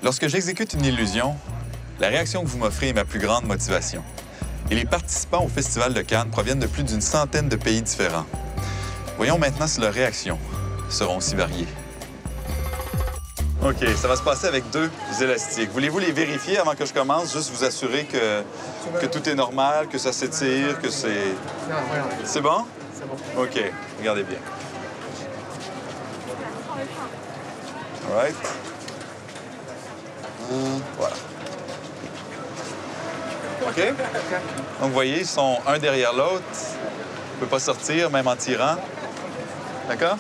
Lorsque j'exécute une illusion, la réaction que vous m'offrez est ma plus grande motivation. Et les participants au Festival de Cannes proviennent de plus d'une centaine de pays différents. Voyons maintenant si leurs réactions seront aussi variées. OK, ça va se passer avec 2 élastiques. Voulez-vous les vérifier avant que je commence? Juste vous assurer que tout est normal, que ça s'étire, que c'est... C'est bon? C'est bon. OK, regardez bien. All right. Voilà. OK? Donc, vous voyez, ils sont un derrière l'autre. On ne peut pas sortir, même en tirant. D'accord?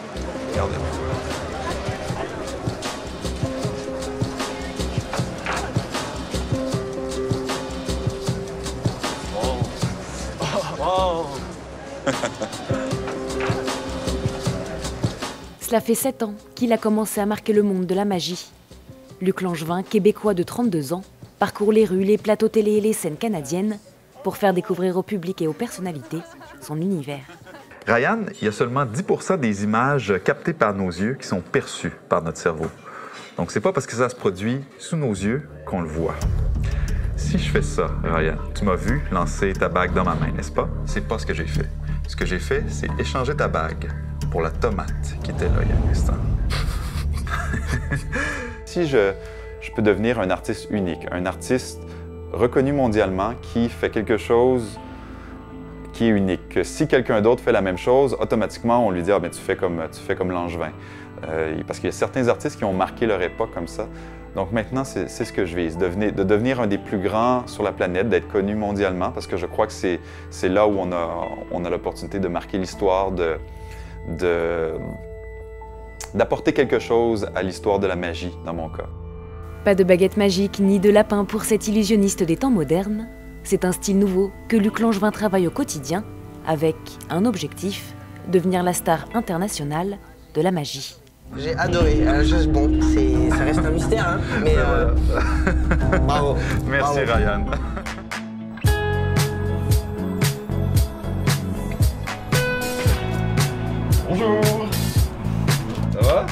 Regardez. Wow! Cela fait 7 ans qu'il a commencé à marquer le monde de la magie. Luc Langevin, québécois de 32 ans, parcourt les rues, les plateaux télé et les scènes canadiennes pour faire découvrir au public et aux personnalités son univers. Ryan, il y a seulement 10% des images captées par nos yeux qui sont perçues par notre cerveau. Donc, c'est pas parce que ça se produit sous nos yeux qu'on le voit. Si je fais ça, Ryan, tu m'as vu lancer ta bague dans ma main, n'est-ce pas? C'est pas ce que j'ai fait. Ce que j'ai fait, c'est échanger ta bague pour la tomate qui était là il y a un instant. Si je peux devenir un artiste unique, un artiste reconnu mondialement qui fait quelque chose qui est unique. Que si quelqu'un d'autre fait la même chose, automatiquement, on lui dit « Ah, bien, tu fais comme Langevin ». Parce qu'il y a certains artistes qui ont marqué leur époque comme ça. Donc maintenant, c'est ce que je vise, de devenir un des plus grands sur la planète, d'être connu mondialement, parce que je crois que c'est là où on a l'opportunité de marquer l'histoire, d'apporter quelque chose à l'histoire de la magie, dans mon cas. Pas de baguette magique ni de lapin pour cet illusionniste des temps modernes. C'est un style nouveau que Luc Langevin travaille au quotidien, avec un objectif, devenir la star internationale de la magie. J'ai adoré. Bon, ça reste un mystère, hein, mais bravo. Merci, bravo. Ryan. Bonjour. Ça va?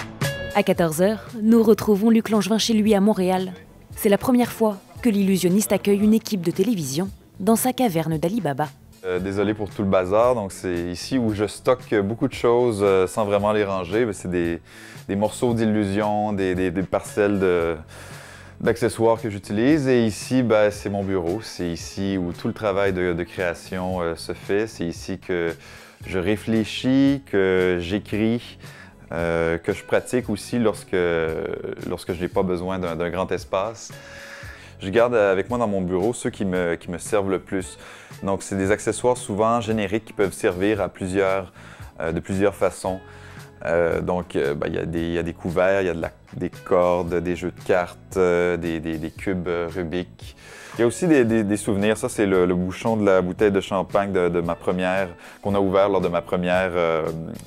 À 14 h, nous retrouvons Luc Langevin chez lui à Montréal. C'est la première fois que l'illusionniste accueille une équipe de télévision dans sa caverne d'Ali Baba. Désolé pour tout le bazar, donc c'est ici où je stocke beaucoup de choses sans vraiment les ranger. C'est des morceaux d'illusions, des parcelles d'accessoires que j'utilise. Et ici, c'est mon bureau. C'est ici où tout le travail de création se fait. C'est ici que je réfléchis, que j'écris, que je pratique aussi lorsque je n'ai pas besoin d'un grand espace. Je garde avec moi dans mon bureau ceux qui me servent le plus. Donc, c'est des accessoires souvent génériques qui peuvent servir à de plusieurs façons. Il y a des couverts, il y a des cordes, des jeux de cartes, des cubes Rubik. Il y a aussi des souvenirs. Ça, c'est le bouchon de la bouteille de champagne de ma première, qu'on a ouvert lors de ma première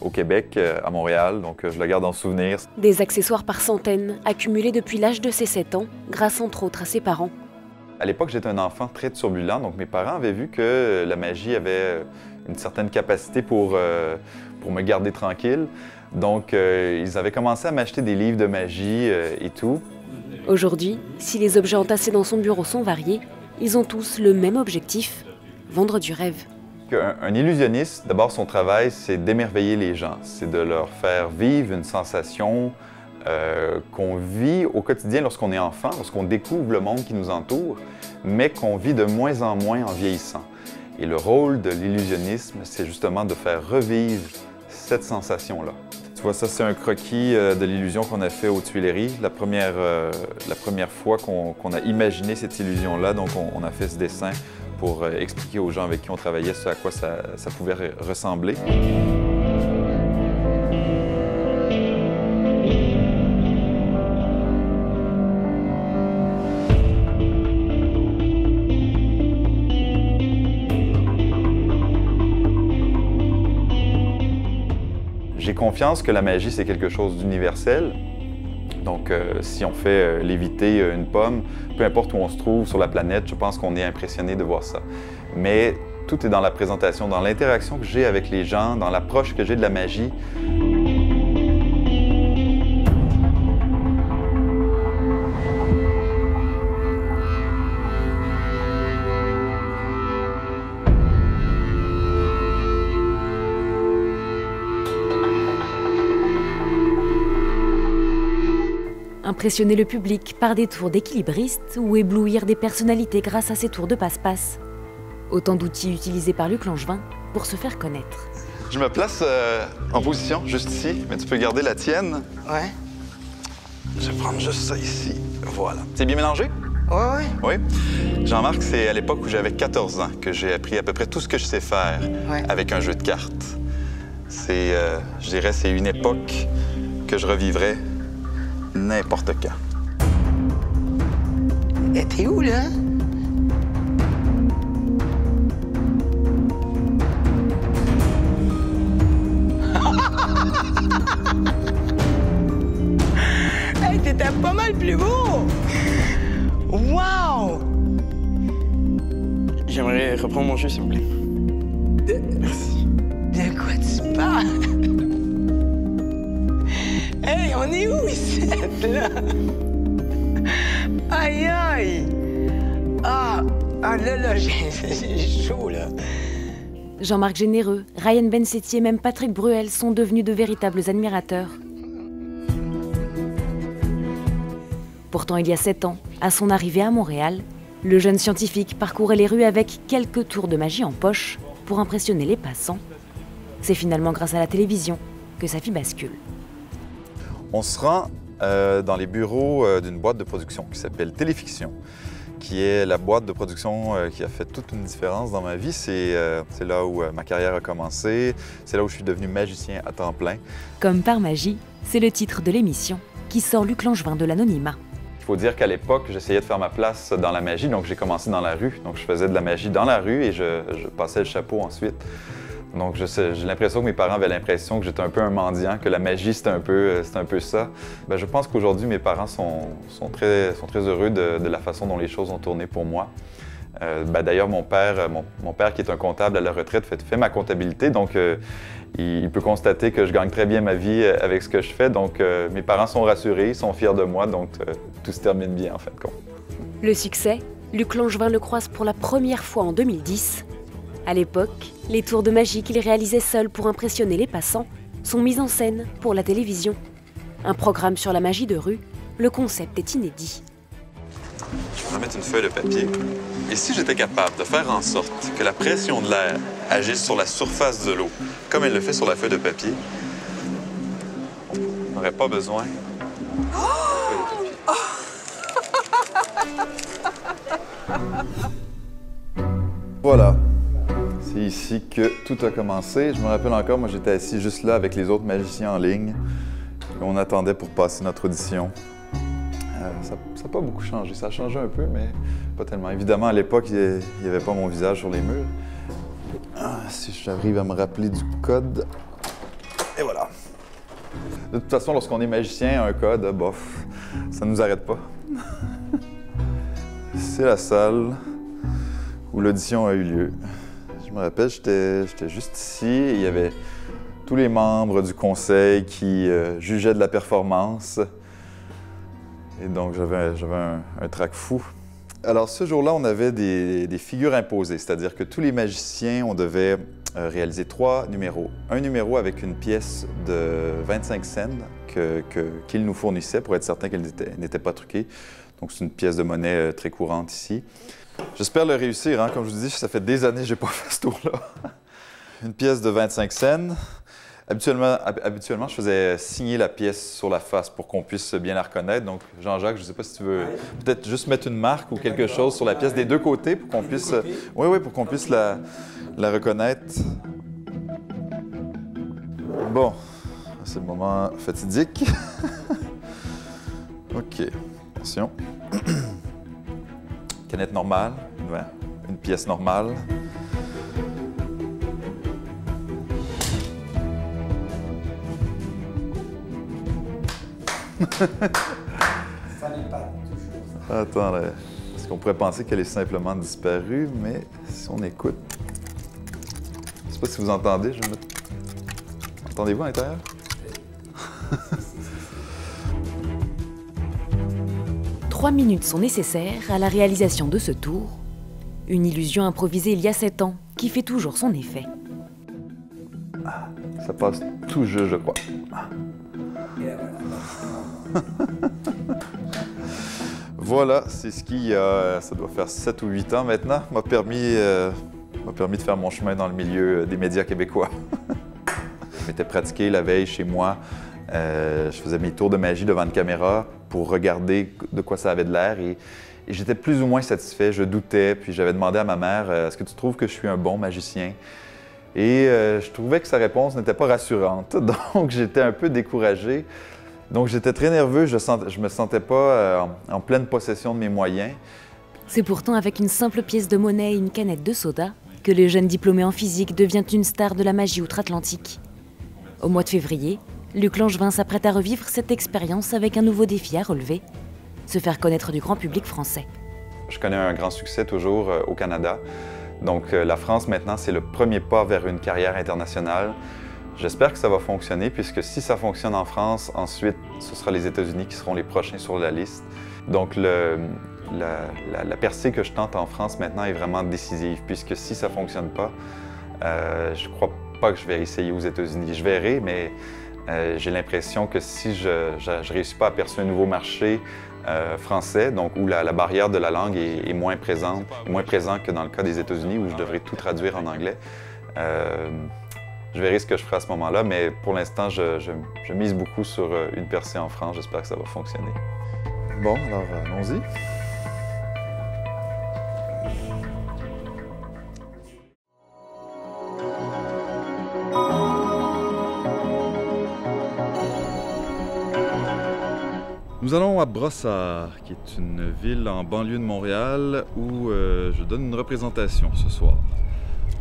au Québec, à Montréal. Donc, je le garde en souvenir. Des accessoires par centaines, accumulés depuis l'âge de ses 7 ans, grâce entre autres à ses parents. À l'époque, j'étais un enfant très turbulent, donc mes parents avaient vu que la magie avait une certaine capacité pour me garder tranquille. Donc, ils avaient commencé à m'acheter des livres de magie et tout. Aujourd'hui, si les objets entassés dans son bureau sont variés, ils ont tous le même objectif, vendre du rêve. Un illusionniste, d'abord, son travail, c'est d'émerveiller les gens. C'est de leur faire vivre une sensation qu'on vit au quotidien lorsqu'on est enfant, lorsqu'on découvre le monde qui nous entoure, mais qu'on vit de moins en moins en vieillissant. Et le rôle de l'illusionnisme, c'est justement de faire revivre cette sensation-là. Tu vois, ça, c'est un croquis de l'illusion qu'on a fait aux Tuileries. La première fois qu'on a imaginé cette illusion-là, donc on a fait ce dessin pour expliquer aux gens avec qui on travaillait ce à quoi ça pouvait ressembler. J'ai confiance que la magie, c'est quelque chose d'universel. Donc, si on fait léviter une pomme, peu importe où on se trouve sur la planète, je pense qu'on est impressionné de voir ça. Mais tout est dans la présentation, dans l'interaction que j'ai avec les gens, dans l'approche que j'ai de la magie. Impressionner le public par des tours d'équilibristes ou éblouir des personnalités grâce à ses tours de passe-passe. Autant d'outils utilisés par Luc Langevin pour se faire connaître. Je me place en position, juste ici, mais tu peux garder la tienne. Ouais. Je vais prendre juste ça ici. Voilà. C'est bien mélangé? Ouais. Oui. Jean-Marc, c'est à l'époque où j'avais 14 ans que j'ai appris à peu près tout ce que je sais faire avec un jeu de cartes. C'est, je dirais, c'est une époque que je revivrais n'importe quand. Et t'es où, là? Hey, t'étais pas mal plus beau! Wow! J'aimerais reprendre mon jeu, s'il vous plaît. Merci. De quoi tu parles? Hey, on est où ici, là? Aïe, aïe! Ah, là, j'ai chaud, là. Jean-Marc Généreux, Ryan Bensetti et même Patrick Bruel sont devenus de véritables admirateurs. Pourtant, il y a 7 ans, à son arrivée à Montréal, le jeune scientifique parcourait les rues avec quelques tours de magie en poche pour impressionner les passants. C'est finalement grâce à la télévision que sa vie bascule. On se rend dans les bureaux d'une boîte de production qui s'appelle Téléfiction, qui est la boîte de production qui a fait toute une différence dans ma vie. C'est là où ma carrière a commencé, c'est là où je suis devenu magicien à temps plein. Comme par magie, c'est le titre de l'émission qui sort Luc Langevin de l'anonymat. Il faut dire qu'à l'époque, j'essayais de faire ma place dans la magie, donc j'ai commencé dans la rue. Donc je faisais de la magie dans la rue et je passais le chapeau ensuite. Donc j'ai l'impression que mes parents avaient l'impression que j'étais un peu un mendiant, que la magie c'était un peu ça. Ben, je pense qu'aujourd'hui mes parents sont très heureux de la façon dont les choses ont tourné pour moi. D'ailleurs mon père qui est un comptable à la retraite fait ma comptabilité, donc il peut constater que je gagne très bien ma vie avec ce que je fais. Donc mes parents sont rassurés, ils sont fiers de moi, donc tout se termine bien en fait. Le succès, Luc Langevin le croise pour la première fois en 2010. À l'époque, les tours de magie qu'il réalisait seul pour impressionner les passants sont mis en scène pour la télévision. Un programme sur la magie de rue, le concept est inédit. Je vais mettre une feuille de papier. Et si j'étais capable de faire en sorte que la pression de l'air agisse sur la surface de l'eau, comme elle le fait sur la feuille de papier, on n'aurait pas besoin de feuille de papier. Voilà. C'est ici que tout a commencé. Je me rappelle encore, moi j'étais assis juste là avec les autres magiciens en ligne. On attendait pour passer notre audition. Ça n'a pas beaucoup changé. Ça a changé un peu, mais pas tellement. Évidemment, à l'époque, il n'y avait pas mon visage sur les murs. Si j'arrive à me rappeler du code. Et voilà. De toute façon, lorsqu'on est magicien, un code, bof, ça ne nous arrête pas. C'est la salle où l'audition a eu lieu. Je me rappelle, j'étais juste ici et il y avait tous les membres du conseil qui jugeaient de la performance. Et donc, j'avais un trac fou. Alors, ce jour-là, on avait des figures imposées, c'est-à-dire que tous les magiciens, on devait réaliser 3 numéros. Un numéro avec une pièce de 25 cents qu'ils nous fournissaient pour être certain qu'elle n'était pas truquée. Donc, c'est une pièce de monnaie très courante ici. J'espère le réussir, hein? Comme je vous dis, ça fait des années que je n'ai pas fait ce tour-là. Une pièce de 25 cents. Habituellement, je faisais signer la pièce sur la face pour qu'on puisse bien la reconnaître. Donc, Jean-Jacques, je ne sais pas si tu veux peut-être juste mettre une marque ou quelque chose sur la pièce des deux côtés pour qu'on puisse, pour qu'on puisse la reconnaître. Bon, c'est le moment fatidique. OK, attention. Canette normale, une pièce normale. Ça n'est pas toujours ça. Attends, là, parce qu'on pourrait penser qu'elle est simplement disparue, mais si on écoute... Je ne sais pas si vous entendez, je vais mettre... Entendez-vous à l'intérieur? 3 minutes sont nécessaires à la réalisation de ce tour. Une illusion improvisée il y a 7 ans qui fait toujours son effet. Ça passe tout juste, je crois. Et là, voilà. Voilà, c'est ce qui, ça doit faire 7 ou 8 ans maintenant, m'a permis de faire mon chemin dans le milieu des médias québécois. Je m'étais pratiqué la veille chez moi. Je faisais mes tours de magie devant une caméra pour regarder de quoi ça avait de l'air et j'étais plus ou moins satisfait. Je doutais, puis j'avais demandé à ma mère « Est-ce que tu trouves que je suis un bon magicien? » Et je trouvais que sa réponse n'était pas rassurante, donc j'étais un peu découragé. Donc j'étais très nerveux, je me sentais pas en pleine possession de mes moyens. C'est pourtant avec une simple pièce de monnaie et une canette de soda que le jeune diplômé en physique devient une star de la magie outre-Atlantique. Au mois de février, Luc Langevin s'apprête à revivre cette expérience avec un nouveau défi à relever, se faire connaître du grand public français. Je connais un grand succès toujours au Canada. Donc la France maintenant, c'est le premier pas vers une carrière internationale. J'espère que ça va fonctionner puisque si ça fonctionne en France, ensuite ce sera les États-Unis qui seront les prochains sur la liste. Donc la percée que je tente en France maintenant est vraiment décisive puisque si ça ne fonctionne pas, je ne crois pas que je vais essayer aux États-Unis. Je verrai, mais j'ai l'impression que si je ne réussis pas à percer un nouveau marché français, donc où la barrière de la langue est moins présente que dans le cas des États-Unis où je devrais tout traduire en anglais, je verrai ce que je ferai à ce moment-là, mais pour l'instant, je mise beaucoup sur une percée en France. J'espère que ça va fonctionner. Bon, alors allons-y. Nous allons à Brossard, qui est une ville en banlieue de Montréal où je donne une représentation ce soir.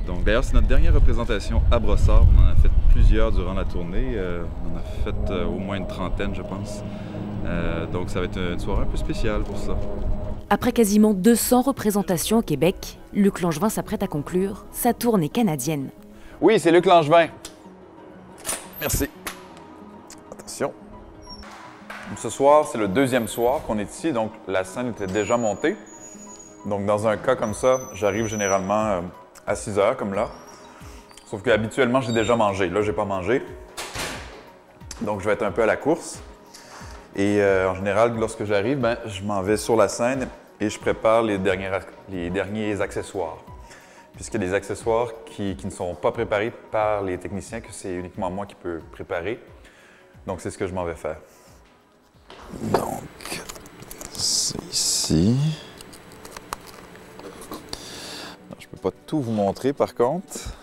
Donc d'ailleurs, c'est notre dernière représentation à Brossard. On en a fait plusieurs durant la tournée. On en a fait au moins une trentaine, je pense. Donc ça va être une soirée un peu spéciale pour ça. Après quasiment 200 représentations au Québec, Luc Langevin s'apprête à conclure sa tournée canadienne. Oui, c'est Luc Langevin. Merci. Attention. Ce soir, c'est le deuxième soir qu'on est ici, donc la scène était déjà montée. Donc dans un cas comme ça, j'arrive généralement à 6 heures, comme là. Sauf qu'habituellement, j'ai déjà mangé. Là, j'ai pas mangé. Donc je vais être un peu à la course. Et en général, lorsque j'arrive, je m'en vais sur la scène et je prépare les derniers accessoires. Puisqu'il y a des accessoires qui ne sont pas préparés par les techniciens, que c'est uniquement moi qui peux préparer. Donc c'est ce que je m'en vais faire. Donc, c'est ici. Alors, je ne peux pas tout vous montrer par contre.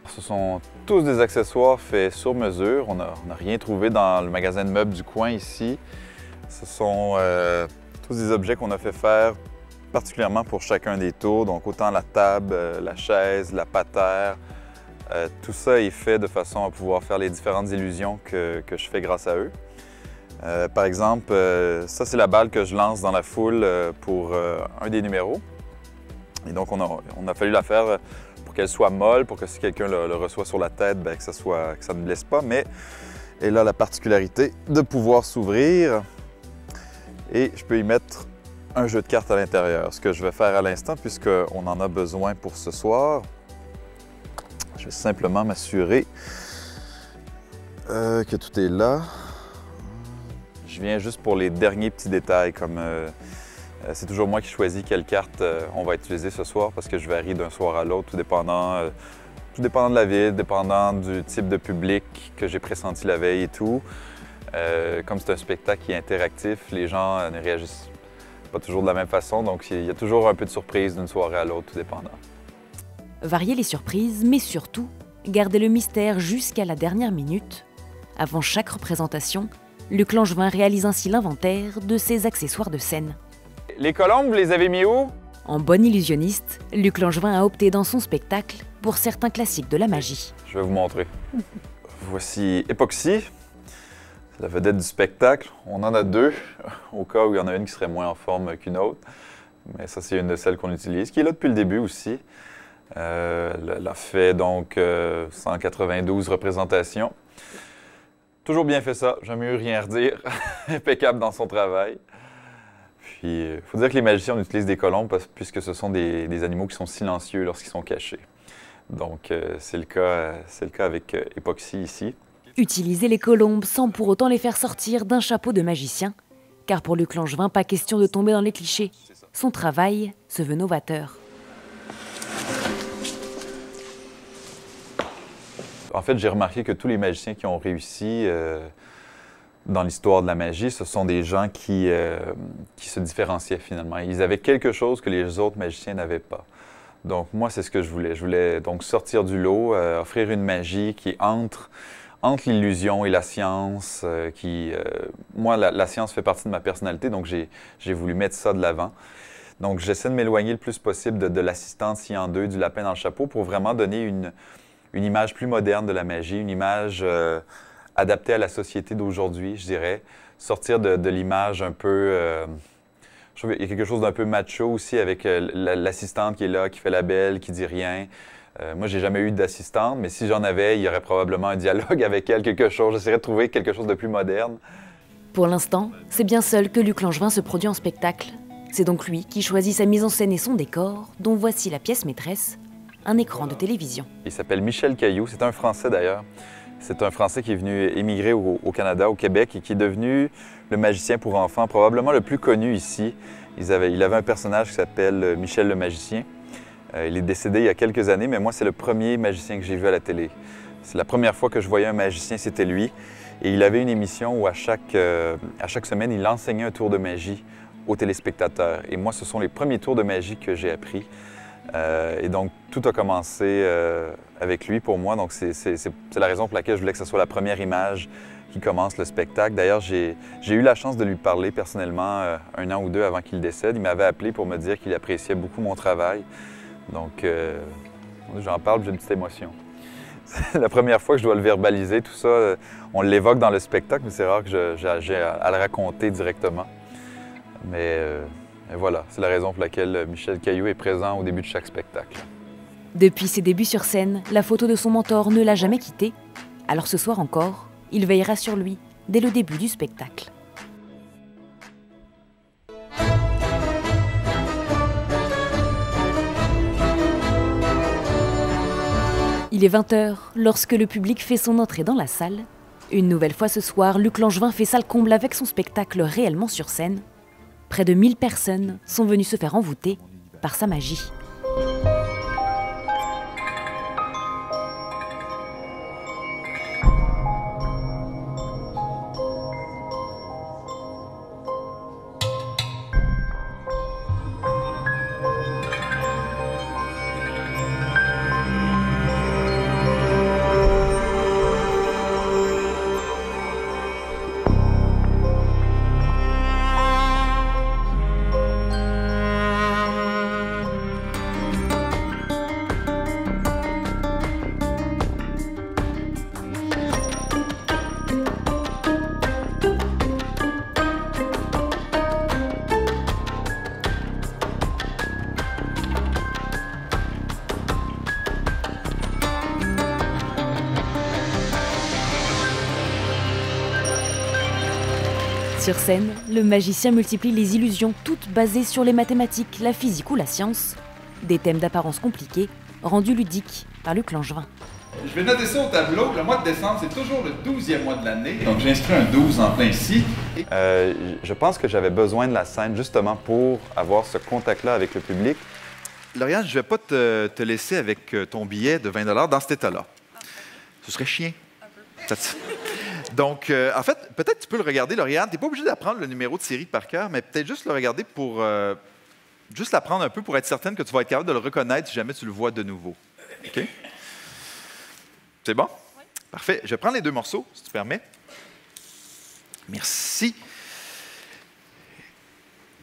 Ce sont tous des accessoires faits sur mesure. On n'a rien trouvé dans le magasin de meubles du coin ici. Ce sont tous des objets qu'on a fait faire particulièrement pour chacun des tours. Donc autant la table, la chaise, la patère. Tout ça est fait de façon à pouvoir faire les différentes illusions que je fais grâce à eux. Par exemple, ça c'est la balle que je lance dans la foule pour un des numéros. Et donc on a fallu la faire pour qu'elle soit molle, pour que si quelqu'un le reçoit sur la tête, que ça ne blesse pas. Mais elle a la particularité de pouvoir s'ouvrir et je peux y mettre un jeu de cartes à l'intérieur. Ce que je vais faire à l'instant, puisqu'on en a besoin pour ce soir, je vais simplement m'assurer que tout est là. Je viens juste pour les derniers petits détails, comme c'est toujours moi qui choisis quelle carte on va utiliser ce soir parce que je varie d'un soir à l'autre, tout dépendant de la ville, dépendant du type de public que j'ai pressenti la veille et tout. Comme c'est un spectacle qui est interactif, les gens ne réagissent pas toujours de la même façon, donc il y a toujours un peu de surprise d'une soirée à l'autre, tout dépendant. Varier les surprises, mais surtout, garder le mystère jusqu'à la dernière minute. Avant chaque représentation, Luc Langevin réalise ainsi l'inventaire de ses accessoires de scène. Les colombes, vous les avez mis où? En bon illusionniste, Luc Langevin a opté dans son spectacle pour certains classiques de la magie. Je vais vous montrer. Voici Epoxy, c'est la vedette du spectacle. On en a deux, au cas où il y en a une qui serait moins en forme qu'une autre. Mais ça, c'est une de celles qu'on utilise, qui est là depuis le début aussi. Elle a fait donc 192 représentations. Toujours bien fait ça, j'aime mieux rien redire. Impeccable dans son travail. Puis, il faut dire que les magiciens utilisent des colombes puisque ce sont des animaux qui sont silencieux lorsqu'ils sont cachés. Donc, c'est le cas avec Epoxy ici. Utiliser les colombes sans pour autant les faire sortir d'un chapeau de magicien, Car pour Luc Langevin, pas question de tomber dans les clichés. Son travail se veut novateur. En fait, j'ai remarqué que tous les magiciens qui ont réussi dans l'histoire de la magie, ce sont des gens qui se différenciaient finalement. Ils avaient quelque chose que les autres magiciens n'avaient pas. Donc moi, c'est ce que je voulais. Je voulais donc sortir du lot, offrir une magie qui est entre l'illusion et la science. Moi, la science fait partie de ma personnalité, donc j'ai voulu mettre ça de l'avant. Donc j'essaie de m'éloigner le plus possible de l'assistante scie en deux, du lapin dans le chapeau, pour vraiment donner une image plus moderne de la magie, une image adaptée à la société d'aujourd'hui, je dirais. Sortir de l'image un peu... je trouve qu'il y a quelque chose d'un peu macho aussi avec l'assistante qui est là, qui fait la belle, qui dit rien. Moi, j'ai jamais eu d'assistante, mais si j'en avais, il y aurait probablement un dialogue avec elle, quelque chose. J'essaierais de trouver quelque chose de plus moderne. Pour l'instant, c'est bien seul que Luc Langevin se produit en spectacle. C'est donc lui qui choisit sa mise en scène et son décor, dont voici la pièce maîtresse, un écran de télévision. Il s'appelle Michel Caillou, c'est un Français d'ailleurs. C'est un Français qui est venu émigrer au Canada, au Québec, et qui est devenu le magicien pour enfants, probablement le plus connu ici. Il avait un personnage qui s'appelle Michel le magicien. Il est décédé il y a quelques années, mais moi, c'est le premier magicien que j'ai vu à la télé. C'est la première fois que je voyais un magicien, c'était lui. Et il avait une émission où à chaque semaine, il enseignait un tour de magie aux téléspectateurs. Et moi, ce sont les premiers tours de magie que j'ai appris. Et donc, tout a commencé avec lui pour moi. Donc, c'est la raison pour laquelle je voulais que ce soit la première image qui commence le spectacle. D'ailleurs, j'ai eu la chance de lui parler personnellement un an ou deux avant qu'il décède. Il m'avait appelé pour me dire qu'il appréciait beaucoup mon travail. Donc, j'en parle, j'ai une petite émotion. C'est la première fois que je dois le verbaliser, tout ça. On l'évoque dans le spectacle, mais c'est rare que j'ai à le raconter directement. Mais voilà, c'est la raison pour laquelle Michel Caillou est présent au début de chaque spectacle. Depuis ses débuts sur scène, la photo de son mentor ne l'a jamais quitté. Alors ce soir encore, il veillera sur lui dès le début du spectacle. Il est 20h lorsque le public fait son entrée dans la salle. Une nouvelle fois ce soir, Luc Langevin fait salle comble avec son spectacle réellement sur scène. Près de 1000 personnes sont venues se faire envoûter par sa magie. Sur scène, le magicien multiplie les illusions, toutes basées sur les mathématiques, la physique ou la science. Des thèmes d'apparence compliqués, rendus ludiques par Luc Langevin. Je vais noter ça au tableau. Le mois de décembre, c'est toujours le 12e mois de l'année. Donc j'inscris un 12 en plein ici. Je pense que j'avais besoin de la scène justement pour avoir ce contact-là avec le public. Lauriane, je ne vais pas te laisser avec ton billet de 20 $ dans cet état-là. Ce serait chiant. Donc, en fait, peut-être tu peux le regarder, Lauriane. Tu n'es pas obligé d'apprendre le numéro de série par cœur, mais peut-être juste le regarder pour... juste l'apprendre un peu pour être certaine que tu vas être capable de le reconnaître si jamais tu le vois de nouveau. OK? C'est bon? Oui. Parfait. Je vais prendre les deux morceaux, si tu permets. Merci.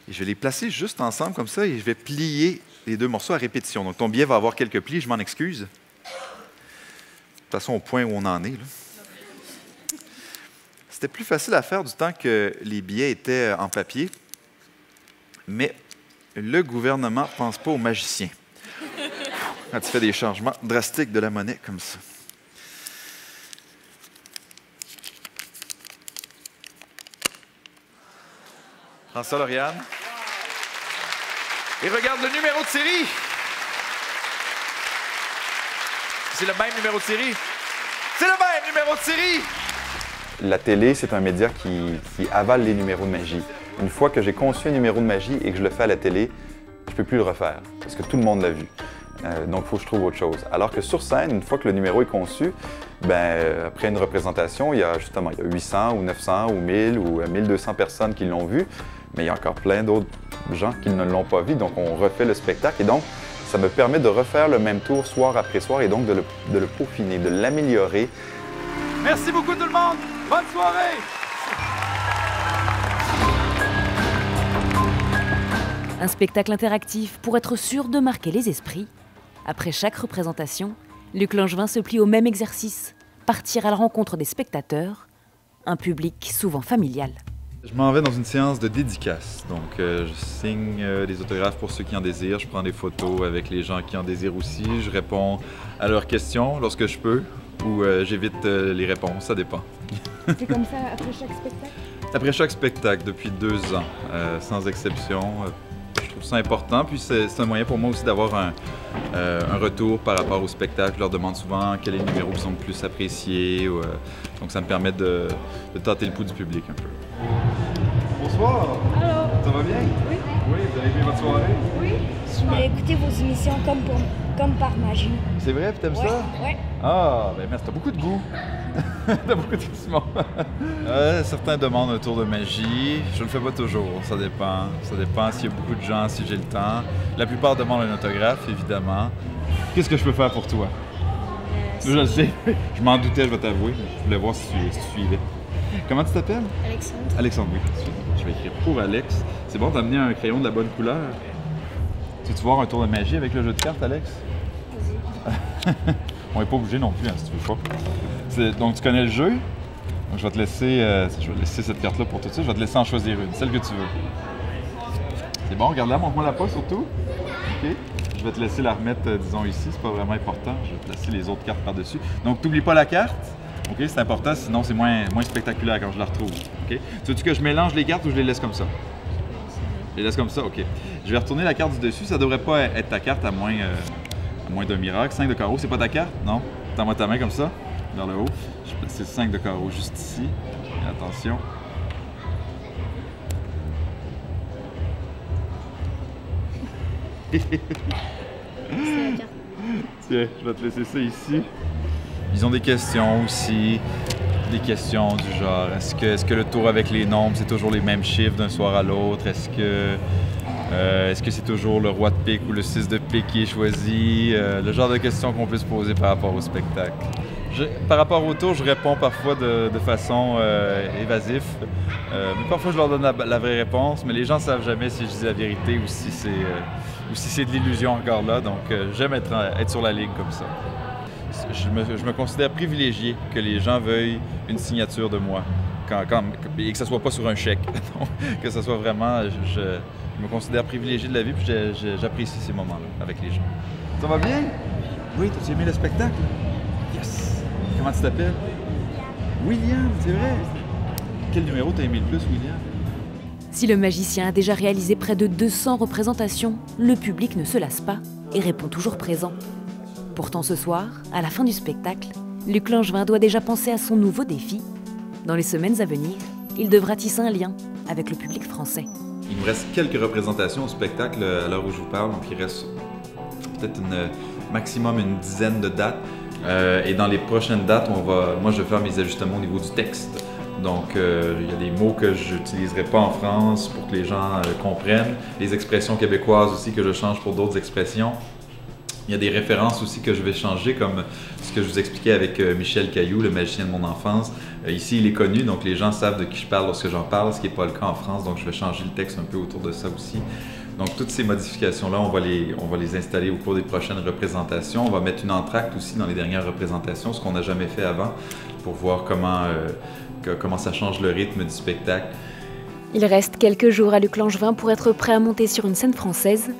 Et je vais les placer juste ensemble comme ça et je vais plier les deux morceaux à répétition. Donc, ton billet va avoir quelques plis, je m'en excuse. De toute façon, au point où on en est, là. C'était plus facile à faire du temps que les billets étaient en papier, mais le gouvernement ne pense pas aux magiciens quand il fait des changements drastiques de la monnaie comme ça. Prends ça, Lauriane. Et regarde le numéro de série. C'est le même numéro de série. C'est le même numéro de série. La télé, c'est un média qui avale les numéros de magie. Une fois que j'ai conçu un numéro de magie et que je le fais à la télé, je ne peux plus le refaire parce que tout le monde l'a vu. Donc, il faut que je trouve autre chose. Alors que sur scène, une fois que le numéro est conçu, après une représentation, il y a 800 ou 900 ou 1000 ou 1200 personnes qui l'ont vu, mais il y a encore plein d'autres gens qui ne l'ont pas vu. Donc, on refait le spectacle et donc, ça me permet de refaire le même tour soir après soir et donc de le peaufiner, de l'améliorer. Merci beaucoup tout le monde! Bonne soirée! Un spectacle interactif pour être sûr de marquer les esprits. Après chaque représentation, Luc Langevin se plie au même exercice, partir à la rencontre des spectateurs, un public souvent familial. Je m'en vais dans une séance de dédicace. Donc, je signe des autographes pour ceux qui en désirent. Je prends des photos avec les gens qui en désirent aussi. Je réponds à leurs questions lorsque je peux ou j'évite les réponses, ça dépend. C'est comme ça après chaque spectacle? Après chaque spectacle, depuis 2 ans, sans exception. Je trouve ça important, puis c'est un moyen pour moi aussi d'avoir un retour par rapport au spectacle. Je leur demande souvent quels sont les numéros qui sont le plus appréciés. Donc ça me permet de tâter le pouls du public un peu. Bonsoir! Allô? Ça va bien? Oui. Oui, vous avez aimé votre soirée? Oui. Je vais écouter vos émissions comme par magie. C'est vrai, puis t'aimes ça? Ouais. Ah, ben merci, t'as beaucoup de goût. T'as beaucoup de Simon. Certains demandent un tour de magie. Je le fais pas toujours, ça dépend. Ça dépend s'il y a beaucoup de gens, si j'ai le temps. La plupart demandent un autographe, évidemment. Qu'est-ce que je peux faire pour toi? Je le sais. Je m'en doutais, je vais t'avouer. Je voulais voir si tu suivais. Comment tu t'appelles? Alexandre. Alexandre, oui. Je vais écrire pour Alex. C'est bon, t'as amené un crayon de la bonne couleur. Tu veux voir un tour de magie avec le jeu de cartes, Alex? Vas-y. On n'est pas obligé non plus, hein, si tu veux pas. Donc, tu connais le jeu. Donc, je vais te laisser cette carte-là pour tout de suite. Je vais te laisser en choisir une, celle que tu veux. C'est bon, regarde-la, montre-moi la pas surtout. OK. Je vais te laisser la remettre, disons, ici. C'est pas vraiment important. Je vais placer les autres cartes par-dessus. Donc, t'oublies pas la carte. OK, c'est important, sinon c'est moins spectaculaire quand je la retrouve. OK? Tu veux que je mélange les cartes ou je les laisse comme ça? Je les laisse comme ça? OK. Je vais retourner la carte du dessus. Ça devrait pas être ta carte à moins d'un miracle. 5 de carreau, c'est pas ta carte? Non? Tends-moi ta main comme ça, vers le haut. Je vais placer 5 de carreau juste ici. Et attention. C'est la carte. Tiens, je vais te laisser ça ici. Ils ont des questions aussi, des questions du genre, est-ce que le tour avec les nombres, c'est toujours les mêmes chiffres d'un soir à l'autre? Est-ce que c'est toujours le roi de pique ou le 6 de pique qui est choisi? Le genre de questions qu'on peut se poser par rapport au spectacle. Par rapport au tour, je réponds parfois de façon évasive. Mais parfois, je leur donne la vraie réponse, mais les gens ne savent jamais si je dis la vérité ou si c'est de l'illusion encore là. Donc, j'aime être sur la ligne comme ça. Je me considère privilégié que les gens veuillent une signature de moi et que ce ne soit pas sur un chèque. Que ce soit vraiment... Je me considère privilégié de la vie et j'apprécie ces moments-là avec les gens. Ça va bien? Oui, t'as-tu aimé le spectacle? Yes! Comment tu t'appelles? William, c'est vrai! Quel numéro t'as aimé le plus, William? Si le magicien a déjà réalisé près de 200 représentations, le public ne se lasse pas et répond toujours présent. Pourtant ce soir, à la fin du spectacle, Luc Langevin doit déjà penser à son nouveau défi. Dans les semaines à venir, il devra tisser un lien avec le public français. Il me reste quelques représentations au spectacle à l'heure où je vous parle, donc il reste peut-être maximum une dizaine de dates. Et dans les prochaines dates, moi je vais faire mes ajustements au niveau du texte. Donc il y a des mots que je n'utiliserai pas en France pour que les gens comprennent. Les expressions québécoises aussi que je change pour d'autres expressions. Il y a des références aussi que je vais changer, comme ce que je vous expliquais avec Michel Caillou, le magicien de mon enfance. Ici, il est connu, donc les gens savent de qui je parle lorsque j'en parle, ce qui n'est pas le cas en France, donc je vais changer le texte un peu autour de ça aussi. Donc toutes ces modifications-là, on va les installer au cours des prochaines représentations. On va mettre une entracte aussi dans les dernières représentations, ce qu'on n'a jamais fait avant, pour voir comment ça change le rythme du spectacle. Il reste quelques jours à Luc Langevin pour être prêt à monter sur une scène française.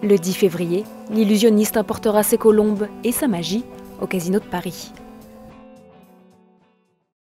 Le 10 février, l'illusionniste importera ses colombes et sa magie au Casino de Paris.